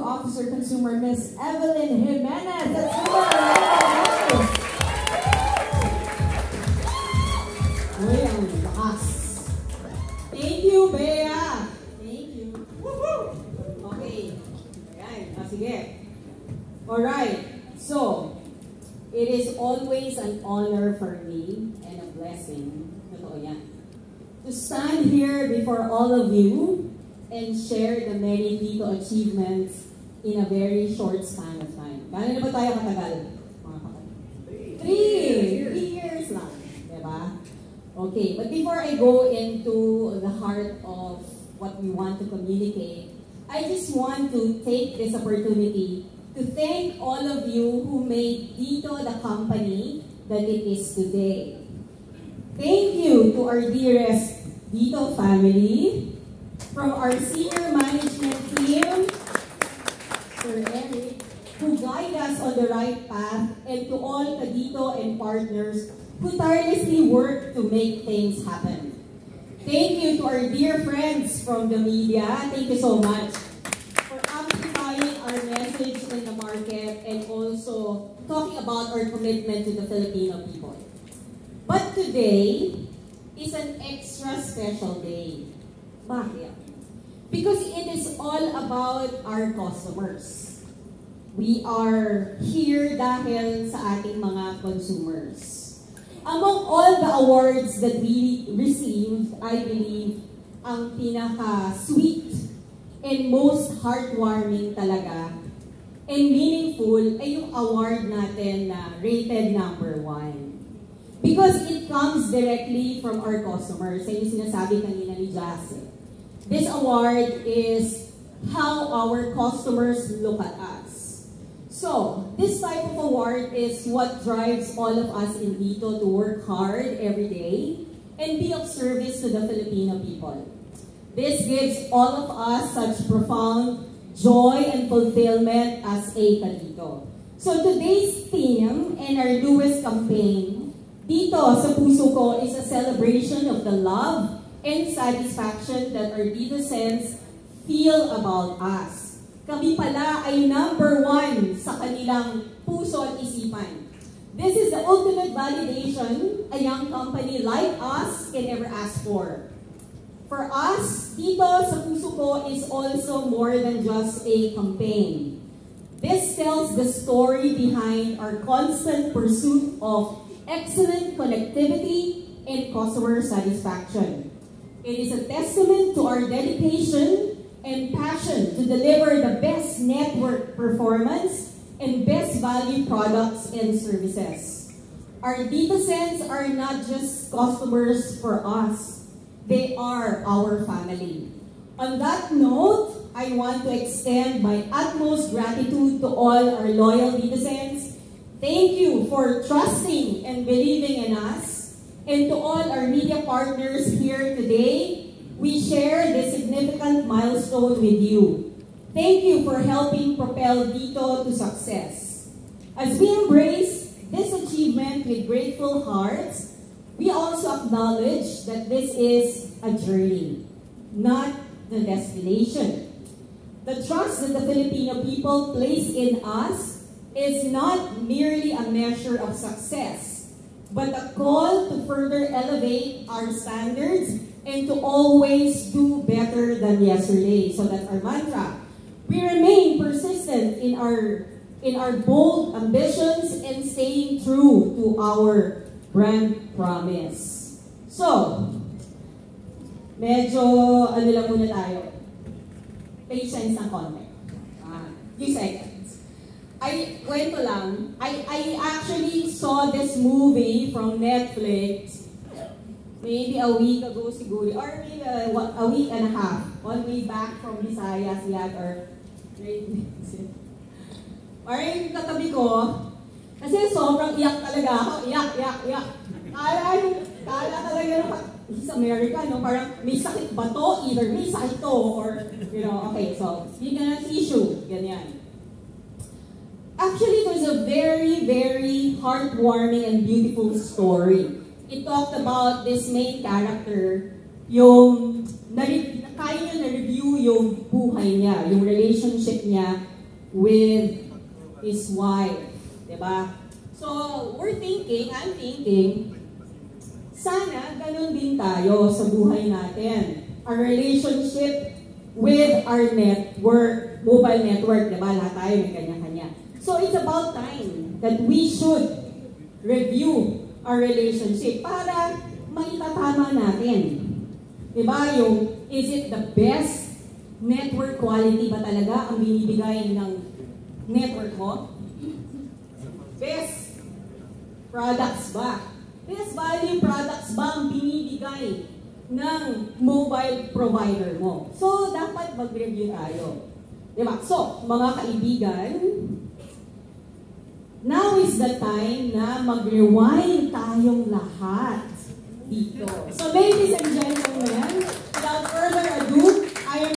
Officer Consumer, Miss Evelyn Jimenez. Let's give her a Uy, ang lakas. Thank you, Bea. Thank you. Woohoo! Okay. Ayan. Sige. Alright. So, it is always an honor for me and a blessing. Totoo yan. To stand here before all of you and share the many Dito achievements in a very short span of time. Gano'n na ba tayo katagal? Mga kapatid? 3 years lang. Diba? Okay, but before I go into the heart of what we want to communicate, I just want to take this opportunity to thank all of you who made Dito the company that it is today. Thank you to our dearest Dito family, from our senior management team, Sir Eric, who guide us on the right path, and to all Kadito and partners who tirelessly work to make things happen. Thank you to our dear friends from the media. Thank you so much for amplifying our message in the market and also talking about our commitment to the Filipino people. But today is an extra special day. Bakit? Because it is all about our customers. We are here dahil sa ating mga consumers. Among all the awards that we received, I believe, ang pinaka-sweet and most heartwarming talaga and meaningful ay yung award natin na rated number 1. Because it comes directly from our customers. Sa yung sinasabi kanina ni Jace. This award is how our customers look at us. So, this type of award is what drives all of us in Dito to work hard every day and be of service to the Filipino people. This gives all of us such profound joy and fulfillment as a Kadito. So today's theme and our newest campaign, Dito sa Puso Ko, is a celebration of the love and satisfaction that our Ditocens feel about us. Kami pala ay number 1 sa kanilang puso at isipan. This is the ultimate validation a young company like us can ever ask for. For us, Dito sa Puso Ko is also more than just a campaign. This tells the story behind our constant pursuit of excellent connectivity and customer satisfaction. It is a testament to our dedication and passion to deliver the best network performance and best value products and services. Our Ditocens are not just customers for us. They are our family. On that note, I want to extend my utmost gratitude to all our loyal Ditocens. Thank you for trusting and believing in us. And to all our media partners here today, we share this significant milestone with you. Thank you for helping propel Dito to success. As we embrace this achievement with grateful hearts, we also acknowledge that this is a journey, not the destination. The trust that the Filipino people place in us is not merely a measure of success, but a call to further elevate our standards and to always do better than yesterday. So that's our mantra. We remain persistent in our bold ambitions and staying true to our brand promise. So, medyo ano lang muna tayo. Patience ng konti. Few seconds. Kwento lang, I actually saw this movie from Netflix maybe a week ago siguro, or maybe a week and a half, on way back from Visayas yet, or yung katabi ko, kasi sobrang iyak talaga ako, iyak. Kala talaga he's American, no? Parang may sakit ba to? Either may sakit to, or, okay, so, yun na issue, ganyan. Actually, it was a very, very heartwarming and beautiful story. It talked about this main character, kaya niya na-review yung buhay niya, yung relationship niya with his wife. Diba? So, I'm thinking, sana ganun din tayo sa buhay natin. Our relationship with our network, mobile network, diba? Lahat tayo may kanya-kanya. So, it's about time that we should review our relationship para maitatama natin. Diba? Yung, is it the best network quality ba talaga ang binibigay ng network mo? Best products ba? Best value products ba ang binibigay ng mobile provider mo? So, dapat mag-review tayo. Diba? So, mga kaibigan, now is the time na mag-rewind tayong lahat dito. So, ladies and gentlemen,